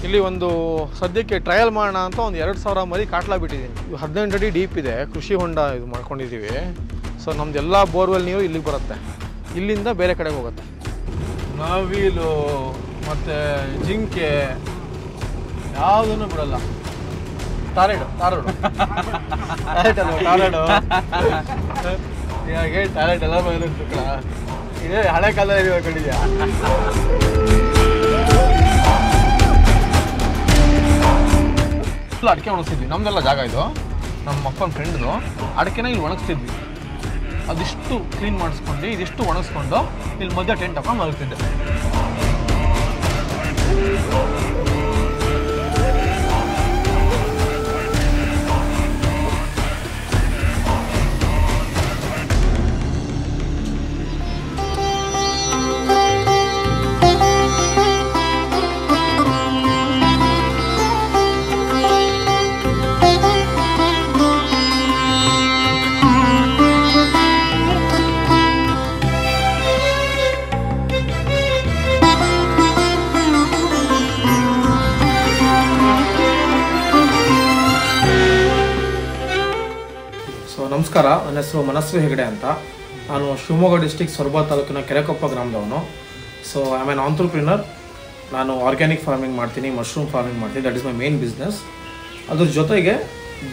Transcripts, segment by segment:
ಇಲ್ಲಿ ಒಂದು ಸದ್ಯಕ್ಕೆ ಟ್ರಯಲ್ ಮಾಡೋಣ ಅಂತ ಒಂದು 2000 ಮರಿ ಕಾಟ್ಲಾ ಬಿಟ್ಟಿದ್ದೀನಿ. 18 ಅಡಿ ಡೀಪ್ ಇದೆ, ಕೃಷಿ ಹೊಂಡ ಇದು ಮಾಡ್ಕೊಂಡಿದ್ದೀವಿ. ಸೊ ನಮ್ದೆಲ್ಲ ಬೋರ್ವೆಲ್ ನೀರು ಇಲ್ಲಿಗೆ ಬರುತ್ತೆ, ಇಲ್ಲಿಂದ ಬೇರೆ ಕಡೆಗೆ ಹೋಗುತ್ತೆ. ನವಿಲು ಮತ್ತು ಜಿಂಕೆ ಯಾವುದನ್ನು ಬಿಡಲ್ಲ. ಟಾರೆಡು ಹೀಗಾಗಿ ಟಾರೆಡ್ ಎಲ್ಲ ಬರುತ್ತೆ. ಇದೇ ಹಳೆ ಕಾಲದಲ್ಲಿ ಕಂಡಿದ್ಯಾ? ಅಡಿಕೆ ಒಣಗಿಸ್ತಿದ್ವಿ, ನಮ್ದೆಲ್ಲ ಜಾಗ ಇದು, ನಮ್ಮ ಅಪ್ಪನ ಫ್ರೆಂಡ್ದು ಅಡಿಕೆನ ಇಲ್ಲಿ ಒಣಗಿಸ್ತಿದ್ವಿ. ಅದಿಷ್ಟು ಕ್ಲೀನ್ ಮಾಡಿಸ್ಕೊಂಡು ಇದಿಷ್ಟು ಒಣಗಿಸ್ಕೊಂಡು ಇಲ್ಲಿ ಮಧ್ಯೆ ಟೆಂಟ್ ಹಾಕೊಂಡು ಮಲಗ್ತಿದ್ದೆ. ನಮಸ್ಕಾರ, ನನ್ನ ಹೆಸರು ಮನಸ್ವಿ ಹೆಗಡೆ ಅಂತ. ನಾನು ಶಿವಮೊಗ್ಗ ಡಿಸ್ಟಿಕ್ ಸೊರಬ ತಾಲೂಕಿನ ಕೆರೆಕೊಪ್ಪ ಗ್ರಾಮದವನು. So I am an entrepreneur. ನಾನು ಆರ್ಗ್ಯಾನಿಕ್ ಫಾರ್ಮಿಂಗ್ ಮಾಡ್ತೀನಿ, ಮಶ್ರೂಮ್ ಫಾರ್ಮಿಂಗ್ ಮಾಡ್ತೀನಿ. That is my main business. ಅದ್ರ ಜೊತೆಗೆ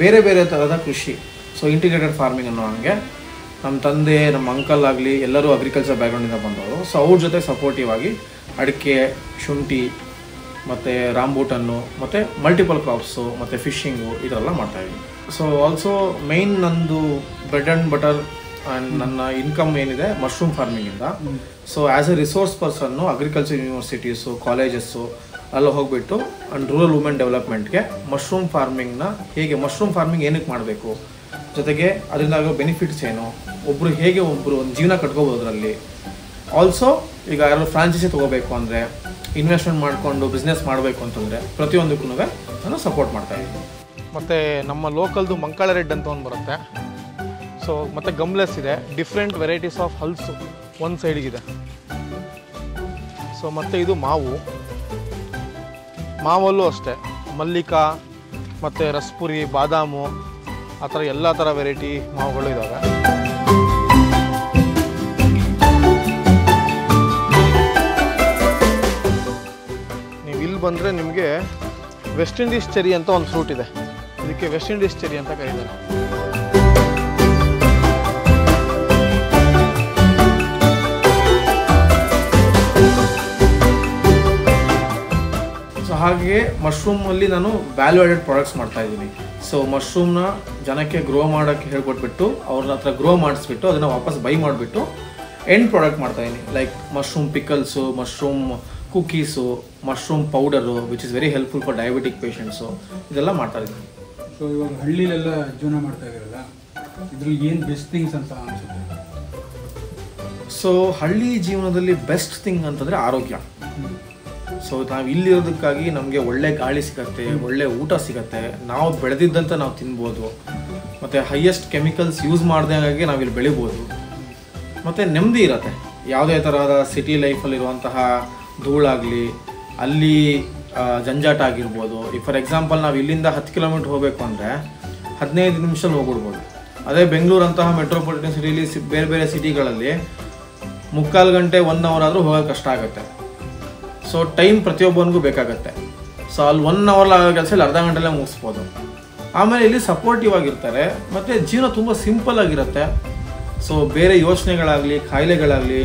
ಬೇರೆ ಬೇರೆ ಥರದ ಕೃಷಿ, ಸೊ ಇಂಟಿಗ್ರೇಟೆಡ್ ಫಾರ್ಮಿಂಗ್ ಅನ್ನೋ ಹಂಗೆ ನಮ್ಮ ತಂದೆ, ನಮ್ಮ ಅಂಕಲ್ ಆಗಲಿ ಎಲ್ಲರೂ ಅಗ್ರಿಕಲ್ಚರ್ ಬ್ಯಾಕ್ಗ್ರೌಂಡಿಂದ ಬಂದವರು. ಸೊ ಅವ್ರ ಜೊತೆ ಸಪೋರ್ಟಿವ್ ಆಗಿ ಅಡಿಕೆ, ಶುಂಠಿ ಮತ್ತು ರಾಂಬೂಟನ್ನು ಮತ್ತು ಮಲ್ಟಿಪಲ್ ಕ್ರಾಪ್ಸು ಮತ್ತು ಫಿಶಿಂಗು ಇದೆಲ್ಲ ಮಾಡ್ತಾಯಿದ್ದೀನಿ. ಸೊ ಆಲ್ಸೋ ಮೈನ್ ನಂದು ಬ್ರೆಡ್ ಆ್ಯಂಡ್ ಬಟರ್ ಆ್ಯಂಡ್ ನನ್ನ ಇನ್ಕಮ್ ಏನಿದೆ ಮಶ್ರೂಮ್ ಫಾರ್ಮಿಂಗಿಂದ. So as a resource person agriculture universities, colleges ಎಲ್ಲ ಹೋಗಿಬಿಟ್ಟು ಆ್ಯಂಡ್ ರೂರಲ್ ವುಮೆನ್ ಡೆವಲಪ್ಮೆಂಟ್ಗೆ ಮಶ್ರೂಮ್ ಫಾರ್ಮಿಂಗ್ನ ಮಶ್ರೂಮ್ ಫಾರ್ಮಿಂಗ್ ಏನಕ್ಕೆ ಮಾಡಬೇಕು, ಜೊತೆಗೆ ಅದರಿಂದ ಆಗೋ ಬೆನಿಫಿಟ್ಸ್ ಏನು, ಒಬ್ಬರು ಹೇಗೆ ಒಂದು ಜೀವನ ಕಟ್ಕೋಬೋದು ಅದರಲ್ಲಿ. ಆಲ್ಸೋ ಈಗ ಯಾರು ಫ್ರಾಂಚೈಸಿ ತೊಗೋಬೇಕು ಅಂದರೆ, ಇನ್ವೆಸ್ಟ್ಮೆಂಟ್ ಮಾಡಿಕೊಂಡು ಬಿಸ್ನೆಸ್ ಮಾಡಬೇಕು ಅಂತಂದರೆ ಪ್ರತಿಯೊಂದಕ್ಕೂ ನಾನು ಸಪೋರ್ಟ್ ಮಾಡ್ತಾಯಿದ್ದೀನಿ. ಮತ್ತು ನಮ್ಮ ಲೋಕಲ್ದು ಮಂಕಾಳ ರೆಡ್ ಅಂತ ಒಂದು ಬರುತ್ತೆ. ಸೊ ಮತ್ತು ಗಮ್ಲೆಸ್ ಇದೆ, ಡಿಫ್ರೆಂಟ್ ವೆರೈಟೀಸ್ ಆಫ್ ಹಲ್ಸು ಒಂದು ಸೈಡಿಗಿದೆ. ಸೊ ಮತ್ತು ಇದು ಮಾವಲ್ಲೂ ಅಷ್ಟೇ ಮಲ್ಲಿಕಾ ಮತ್ತು ರಸ್ಪುರಿ, ಬಾದಾಮು, ಆ ಥರ ಎಲ್ಲ ಥರ ವೆರೈಟಿ ಮಾವುಗಳು ಇದ್ದಾವೆ. ನೀವು ಇಲ್ಲಿ ಬಂದರೆ ನಿಮಗೆ ವೆಸ್ಟ್ ಇಂಡೀಸ್ ಚೆರಿ ಅಂತ ಒಂದು ಫ್ರೂಟ್ ಇದೆ. ಇದಕ್ಕೆ ವೆಸ್ಟ್ ಇಂಡೀಸ್ ಚೆರಿ ಅಂತ ಕರೀತಾರೆ. ಸೊ ಹಾಗೆ ಮಶ್ರೂಮಲ್ಲಿ ನಾನು ವ್ಯಾಲ್ಯೂ ಆಡೆಡ್ ಪ್ರಾಡಕ್ಟ್ಸ್ ಮಾಡ್ತಾ ಇದ್ದೀನಿ. ಸೊ ಮಶ್ರೂಮ್ನ ಜನಕ್ಕೆ ಗ್ರೋ ಮಾಡೋಕ್ಕೆ ಹೇಳ್ಕೊಟ್ಬಿಟ್ಟು ಅವ್ರ ಹತ್ರ ಗ್ರೋ ಮಾಡಿಸ್ಬಿಟ್ಟು ಅದನ್ನು ವಾಪಸ್ ಬೈ ಮಾಡಿಬಿಟ್ಟು ಎಂಡ್ ಪ್ರಾಡಕ್ಟ್ ಮಾಡ್ತಾಯಿದ್ದೀನಿ. Like mushroom pickles, mushroom cookies, mushroom powder which is very helpful for diabetic patients, ಇದೆಲ್ಲ ಮಾಡ್ತಾ ಇದ್ದೀನಿ. ಸೊ ಇವಾಗ ಹಳ್ಳಿಲೆಲ್ಲ ಜೀವನ ಮಾಡ್ತಾ ಇದ್ದೀರಲ್ಲ, ಇದ್ರಲ್ಲಿ ಏನು ಬೆಸ್ಟ್ ಥಿಂಗ್ಸ್ ಅಂತ ಅನಿಸುತ್ತೆ? ಸೊ ಹಳ್ಳಿ ಜೀವನದಲ್ಲಿ ಬೆಸ್ಟ್ ಥಿಂಗ್ ಅಂತಂದರೆ ಆರೋಗ್ಯ. ಸೊ ನಾವು ಇಲ್ಲಿರೋದಕ್ಕಾಗಿ ನಮಗೆ ಒಳ್ಳೆ ಗಾಳಿ ಸಿಗುತ್ತೆ, ಒಳ್ಳೆ ಊಟ ಸಿಗುತ್ತೆ, ನಾವು ಬೆಳೆದಿದ್ದಂತ ನಾವು ತಿನ್ಬೋದು, ಮತ್ತು ಹೈಯೆಸ್ಟ್ ಕೆಮಿಕಲ್ಸ್ ಯೂಸ್ ಮಾಡ್ದಂಗೆ ನಾವಿಲ್ಲಿ ಬೆಳಿಬೋದು, ಮತ್ತು ನೆಮ್ಮದಿ ಇರುತ್ತೆ. ಯಾವುದೇ ಥರದ ಸಿಟಿ ಲೈಫಲ್ಲಿರುವಂತಹ ಧೂಳಾಗಲಿ, ಅಲ್ಲಿ ಜಂಜಾಟ ಆಗಿರ್ಬೋದು. ಈಗ ಫಾರ್ ಎಕ್ಸಾಂಪಲ್ ನಾವು ಇಲ್ಲಿಂದ 10 ಕಿಲೋಮೀಟ್ರ್ ಹೋಗಬೇಕು ಅಂದರೆ 15 ನಿಮಿಷದಲ್ಲಿ ಹೋಗ್ಬಿಡ್ಬೋದು. ಅದೇ ಬೆಂಗಳೂರಂತಹ ಮೆಟ್ರೋಪಾಲಿಟನ್ ಸಿಟಿಲಿ ಬೇರೆ ಬೇರೆ ಸಿಟಿಗಳಲ್ಲಿ 3/4 ಗಂಟೆ 1 ಅವರ್ ಆದರೂ ಹೋಗೋಕ್ಕೆ ಕಷ್ಟ ಆಗುತ್ತೆ. ಸೊ ಟೈಮ್ ಪ್ರತಿಯೊಬ್ಬನಿಗೂ ಬೇಕಾಗತ್ತೆ. ಸೊ ಅಲ್ಲಿ 1 ಅವರ್ ಆಗೋ ಕೆಲಸ ಇಲ್ಲಿ ಅರ್ಧ ಗಂಟೆಲ್ಲೇ ಮುಗಿಸ್ಬೋದು. ಆಮೇಲೆ ಇಲ್ಲಿ ಸಪೋರ್ಟಿವ್ ಆಗಿರ್ತಾರೆ, ಮತ್ತು ಜೀವನ ತುಂಬ ಸಿಂಪಲ್ ಆಗಿರುತ್ತೆ. ಸೊ ಬೇರೆ ಯೋಚನೆಗಳಾಗಲಿ, ಕಾಯಿಲೆಗಳಾಗಲಿ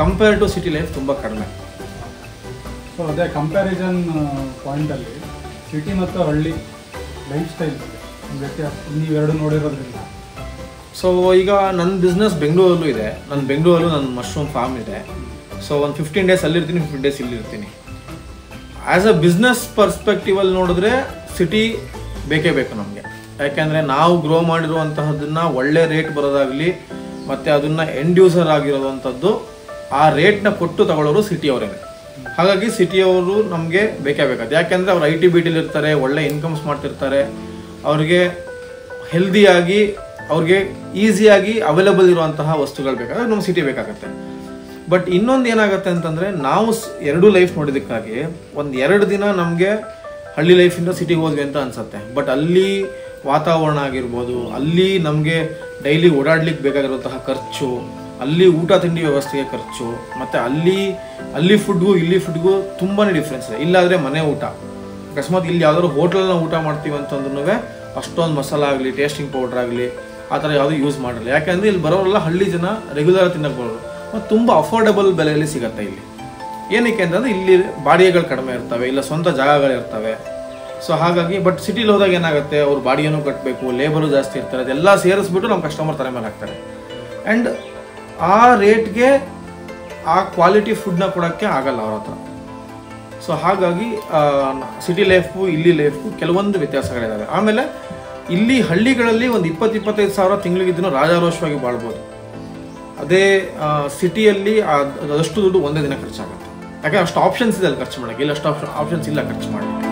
ಕಂಪೇರ್ ಟು ಸಿಟಿ ಲೈಫ್ ತುಂಬ ಕಡಿಮೆ. ಸೊ ಅದೇ ಕಂಪ್ಯಾರಿಸನ್ ಪಾಯಿಂಟಲ್ಲಿ ಸಿಟಿ ಮತ್ತು ಹಳ್ಳಿ ಲೈಫ್ ಸ್ಟೈಲ್ ವ್ಯತ್ಯಾಸ ನೀವೆರಡು ನೋಡಿರೋದ್ರಿಂದ. ಸೊ ಈಗ ನನ್ನ ಬಿಸ್ನೆಸ್ ಬೆಂಗಳೂರಲ್ಲೂ ಇದೆ. ನನ್ನ ಬೆಂಗಳೂರಲ್ಲೂ ನನ್ನ ಮಶ್ರೂಮ್ ಫಾರ್ಮ್ ಇದೆ. ಸೊ ಒಂದು 15 ಡೇಸ್ ಅಲ್ಲಿರ್ತೀನಿ, 15 ಡೇಸ್ ಇಲ್ಲಿರ್ತೀನಿ. ಆ್ಯಸ್ ಅ ಬಿಸ್ನೆಸ್ ಪರ್ಸ್ಪೆಕ್ಟಿವಲ್ಲಿ ನೋಡಿದ್ರೆ ಸಿಟಿ ಬೇಕೇ ಬೇಕು ನಮಗೆ. ಯಾಕೆಂದರೆ ನಾವು ಗ್ರೋ ಮಾಡಿರುವಂತಹದನ್ನು ಒಳ್ಳೆ ರೇಟ್ ಬರೋದಾಗಲಿ, ಮತ್ತು ಅದನ್ನು ಎಂಡ್ ಯೂಸರ್ ಆಗಿರೋವಂಥದ್ದು ಆ ರೇಟ್ನ ಕೊಟ್ಟು ತಗೊಳ್ಳೋರು ಸಿಟಿಯವರೇ. ಹಾಗಾಗಿ ಸಿಟಿಯವರು ನಮಗೆ ಬೇಕೇ ಬೇಕಾದ. ಯಾಕೆಂದರೆ ಅವ್ರು IT BTಲಿ ಇರ್ತಾರೆ, ಒಳ್ಳೆ ಇನ್ಕಮ್ಸ್ ಮಾಡ್ತಿರ್ತಾರೆ, ಅವ್ರಿಗೆ ಹೆಲ್ದಿಯಾಗಿ, ಅವ್ರಿಗೆ ಈಸಿಯಾಗಿ ಅವೈಲೇಬಲ್ ಇರುವಂತಹ ವಸ್ತುಗಳು ಬೇಕಾದ್ರೆ ನಮ್ಮ ಸಿಟಿ ಬೇಕಾಗುತ್ತೆ. ಬಟ್ ಇನ್ನೊಂದು ಏನಾಗುತ್ತೆ ಅಂತಂದರೆ, ನಾವು 2 ಲೈಫ್ ನೋಡಿದ್ದಕ್ಕಾಗಿ 1-2 ದಿನ ನಮಗೆ ಹಳ್ಳಿ ಲೈಫಿಂದ ಸಿಟಿಗೆ ಹೋದ್ವಿ ಅಂತ ಅನ್ಸುತ್ತೆ. ಬಟ್ ಅಲ್ಲಿ ವಾತಾವರಣ ಆಗಿರ್ಬೋದು, ಅಲ್ಲಿ ನಮಗೆ ಡೈಲಿ ಓಡಾಡ್ಲಿಕ್ಕೆ ಬೇಕಾಗಿರುವಂತಹ ಖರ್ಚು, ಅಲ್ಲಿ ಊಟ ತಿಂಡಿ ವ್ಯವಸ್ಥೆಗೆ ಖರ್ಚು, ಮತ್ತು ಅಲ್ಲಿ ಫುಡ್ಗೂ ಇಲ್ಲಿ ಫುಡ್ಗೂ ತುಂಬಾ ಡಿಫ್ರೆನ್ಸ್ ಇದೆ. ಇಲ್ಲಾದರೆ ಮನೆ ಊಟ, ಅಕಸ್ಮಾತ್ ಇಲ್ಲಿ ಯಾವ್ದಾದ್ರು ಹೋಟ್ಲಲ್ಲಿ ಊಟ ಮಾಡ್ತೀವಿ ಅಂತಂದ್ರೂ ಅಷ್ಟೊಂದು ಮಸಾಲ ಆಗಲಿ, ಟೇಸ್ಟಿಂಗ್ ಪೌಡ್ರ್ ಆಗಲಿ ಆ ಥರ ಯಾವುದೂ ಯೂಸ್ ಮಾಡಲ್ಲ. ಯಾಕೆಂದರೆ ಇಲ್ಲಿ ಬರೋರೆಲ್ಲ ಹಳ್ಳಿ ಜನ ರೆಗ್ಯುಲರ್ ತಿನ್ನಕ್ಕೆ ಬರೋರು ಮತ್ತು ತುಂಬ ಅಫೋರ್ಡೆಬಲ್ ಬೆಲೆಯಲ್ಲಿ ಸಿಗುತ್ತೆ ಇಲ್ಲಿ. ಏನಕ್ಕೆ ಅಂತಂದರೆ ಇಲ್ಲಿ ಬಾಡಿಗೆಗಳು ಕಡಿಮೆ ಇರ್ತವೆ, ಇಲ್ಲ ಸ್ವಂತ ಜಾಗಗಳಿರ್ತವೆ. ಸೊ ಹಾಗಾಗಿ ಬಟ್ ಸಿಟಿಲಿ ಹೋದಾಗ ಏನಾಗುತ್ತೆ, ಅವ್ರು ಬಾಡಿಗೆನೂ ಕಟ್ಟಬೇಕು, ಲೇಬರು ಜಾಸ್ತಿ ಇರ್ತಾರೆ, ಅದೆಲ್ಲ ಸೇರಿಸ್ಬಿಟ್ಟು ನಮ್ಮ ಕಸ್ಟಮರ್ ತಲೆ ಮೇಲೆ ಹಾಕ್ತಾರೆ. ಆ್ಯಂಡ್ ಆ ರೇಟ್ಗೆ ಆ ಕ್ವಾಲಿಟಿ ಫುಡ್ನ ಕೊಡೋಕ್ಕೆ ಆಗಲ್ಲ ಅವ್ರ ಹತ್ರ. ಸೊ ಹಾಗಾಗಿ ಸಿಟಿ ಲೈಫ್ಗೂ ಇಲ್ಲಿ ಲೈಫ್ಗೂ ಕೆಲವೊಂದು ವ್ಯತ್ಯಾಸಗಳಿದ್ದಾವೆ. ಆಮೇಲೆ ಇಲ್ಲಿ ಹಳ್ಳಿಗಳಲ್ಲಿ ಒಂದು 20-25 ಸಾವಿರ ತಿಂಗಳಿಗಿದ್ದೂ ರಾಜಾರೋಷವಾಗಿ ಬಾಳ್ಬೋದು. ಅದೇ ಸಿಟಿಯಲ್ಲಿ ಅದಷ್ಟು ದುಡ್ಡು ಒಂದೇ ದಿನ ಖರ್ಚಾಗುತ್ತೆ. ಯಾಕೆ ಅಷ್ಟು ಆಪ್ಷನ್ಸ್ ಇದೆ ಅಲ್ಲಿ ಖರ್ಚು ಮಾಡೋಕ್ಕೆ, ಇಲ್ಲಿ ಅಷ್ಟು ಆಪ್ಷನ್ಸ್ ಇಲ್ಲ ಖರ್ಚು ಮಾಡಲಿಕ್ಕೆ.